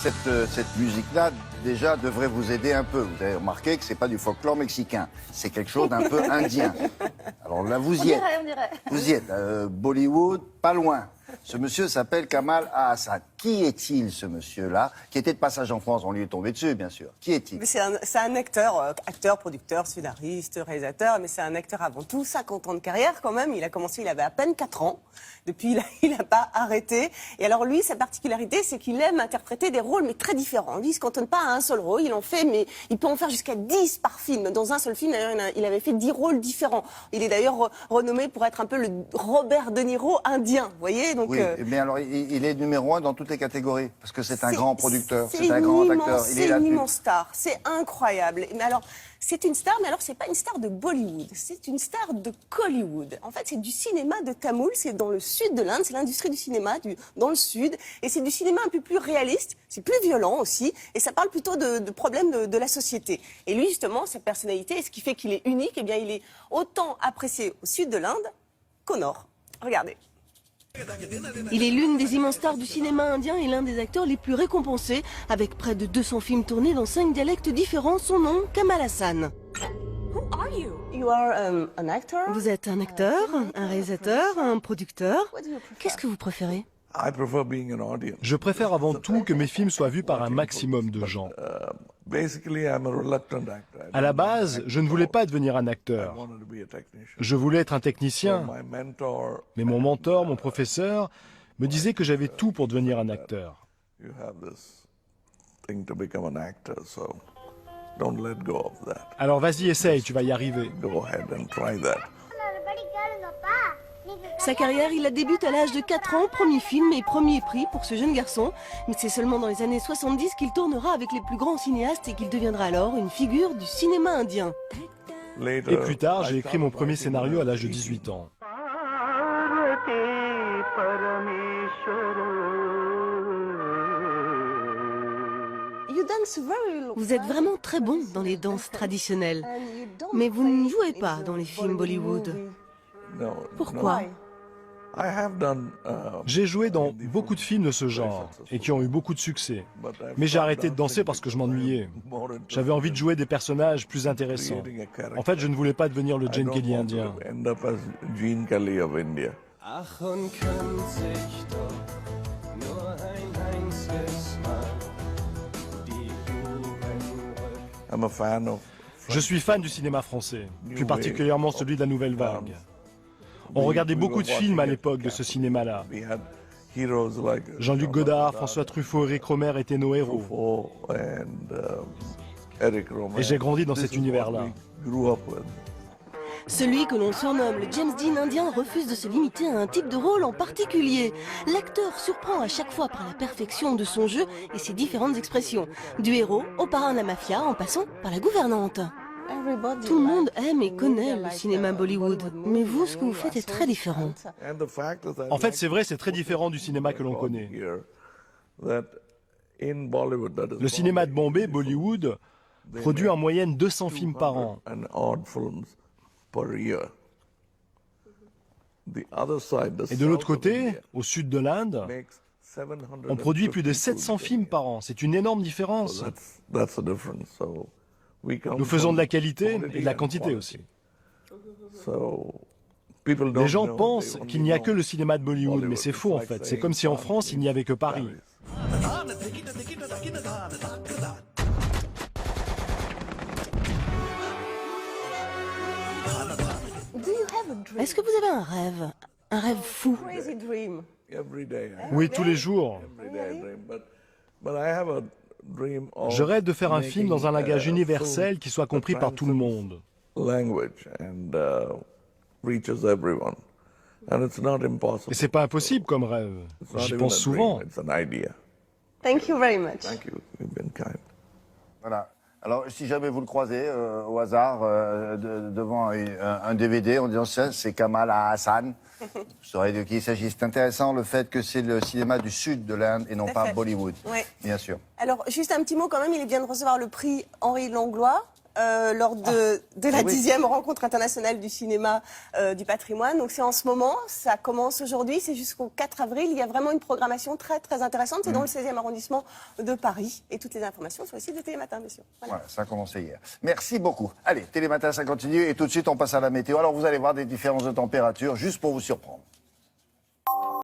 cette musique-là, déjà, devrait vous aider un peu. Vous avez remarqué que c'est pas du folklore mexicain. C'est quelque chose d'un peu indien. Alors là, vous y êtes. On dirait. Vous y êtes. Bollywood, pas loin. Ce monsieur s'appelle Kamal Haasan. Qui est-il, ce monsieur-là, qui était de passage en France? On lui est tombé dessus, bien sûr. Qui est-il? C'est un acteur, acteur, producteur, scénariste, réalisateur, mais c'est un acteur avant tout, 50 ans de carrière quand même. Il a commencé, il avait à peine 4 ans. Depuis, il n'a pas arrêté. Et alors lui, sa particularité, c'est qu'il aime interpréter des rôles, mais très différents. Lui, il ne se cantonne pas à un seul rôle. Il en fait, mais il peut en faire jusqu'à 10 par film. Dans un seul film, d'ailleurs, il avait fait 10 rôles différents. Il est d'ailleurs renommé pour être un peu le Robert De Niro indien, vous voyez. Donc, Oui, eh bien alors il est numéro 1 dans toutes les catégories, parce que c'est un grand producteur, c'est un grand acteur. C'est une immense star, c'est incroyable. Mais alors, c'est une star, mais alors c'est pas une star de Bollywood, c'est une star de Kollywood. En fait, c'est du cinéma de Tamoul, c'est dans le sud de l'Inde, c'est l'industrie du cinéma dans le sud, et c'est du cinéma un peu plus réaliste, c'est plus violent aussi, et ça parle plutôt de problèmes de la société. Et lui, justement, sa personnalité, et ce qui fait qu'il est unique, eh bien, il est autant apprécié au sud de l'Inde qu'au nord. Regardez. Il est l'une des immenses stars du cinéma indien et l'un des acteurs les plus récompensés. Avec près de 200 films tournés dans 5 dialectes différents, son nom, Kamal Haasan. You are an actor? Vous êtes un acteur, un réalisateur, un producteur. Qu'est-ce que vous préférez? Je préfère avant tout que mes films soient vus par un maximum de gens. À la base, je ne voulais pas devenir un acteur. Je voulais être un technicien. Mais mon mentor, mon professeur, me disait que j'avais tout pour devenir un acteur. Alors vas-y, essaye, tu vas y arriver. Sa carrière, il la débute à l'âge de 4 ans, premier film et premier prix pour ce jeune garçon. Mais c'est seulement dans les années 70 qu'il tournera avec les plus grands cinéastes et qu'il deviendra alors une figure du cinéma indien. Et plus tard, j'ai écrit mon premier scénario à l'âge de 18 ans. Vous êtes vraiment très bon dans les danses traditionnelles, mais vous ne jouez pas dans les films Bollywood. Pourquoi ? J'ai joué dans beaucoup de films de ce genre et qui ont eu beaucoup de succès. Mais j'ai arrêté de danser parce que je m'ennuyais. J'avais envie de jouer des personnages plus intéressants. En fait, je ne voulais pas devenir le Gene Kelly indien. Je suis fan du cinéma français, plus particulièrement celui de la Nouvelle Vague. On regardait beaucoup de films à l'époque de ce cinéma-là. Jean-Luc Godard, François Truffaut, Eric Romer étaient nos héros. Et j'ai grandi dans cet univers-là. Celui que l'on surnomme le James Dean indien refuse de se limiter à un type de rôle en particulier. L'acteur surprend à chaque fois par la perfection de son jeu et ses différentes expressions. Du héros au parrain de la mafia en passant par la gouvernante. Tout le monde aime et connaît le cinéma Bollywood, mais vous, ce que vous faites est très différent. En fait, c'est vrai, c'est très différent du cinéma que l'on connaît. Le cinéma de Bombay, Bollywood, produit en moyenne 200 films par an. Et de l'autre côté, au sud de l'Inde, on produit plus de 700 films par an. C'est une énorme différence. Nous faisons de la qualité et de la quantité aussi. Les gens pensent qu'il n'y a que le cinéma de Bollywood, mais c'est faux en fait. C'est comme si en France, il n'y avait que Paris. Est-ce que vous avez un rêve fou? Oui, tous les jours. Je rêve de faire un film dans un langage universel qui soit compris par tout le monde. Et c'est pas impossible comme rêve. J'y pense souvent. Thank you very much. Voilà. Alors, si jamais vous le croisez au hasard devant un DVD en disant ça, c'est Kamal Haasan, vous saurez de qui il s'agit. C'est intéressant le fait que c'est le cinéma du sud de l'Inde et non pas Bollywood, Oui. bien sûr. Alors, juste un petit mot quand même, il vient de recevoir le prix Henri Langlois. lors de la oui. 10e rencontre internationale du cinéma du patrimoine. Donc c'est en ce moment, ça commence aujourd'hui, c'est jusqu'au 4 avril. Il y a vraiment une programmation très très intéressante. C'est dans le 16e arrondissement de Paris. Et toutes les informations sur le site de Télématin, bien sûr. Voilà. Voilà, ça a commencé hier. Merci beaucoup. Allez, Télématin, ça continue et tout de suite on passe à la météo. Alors vous allez voir des différences de température juste pour vous surprendre.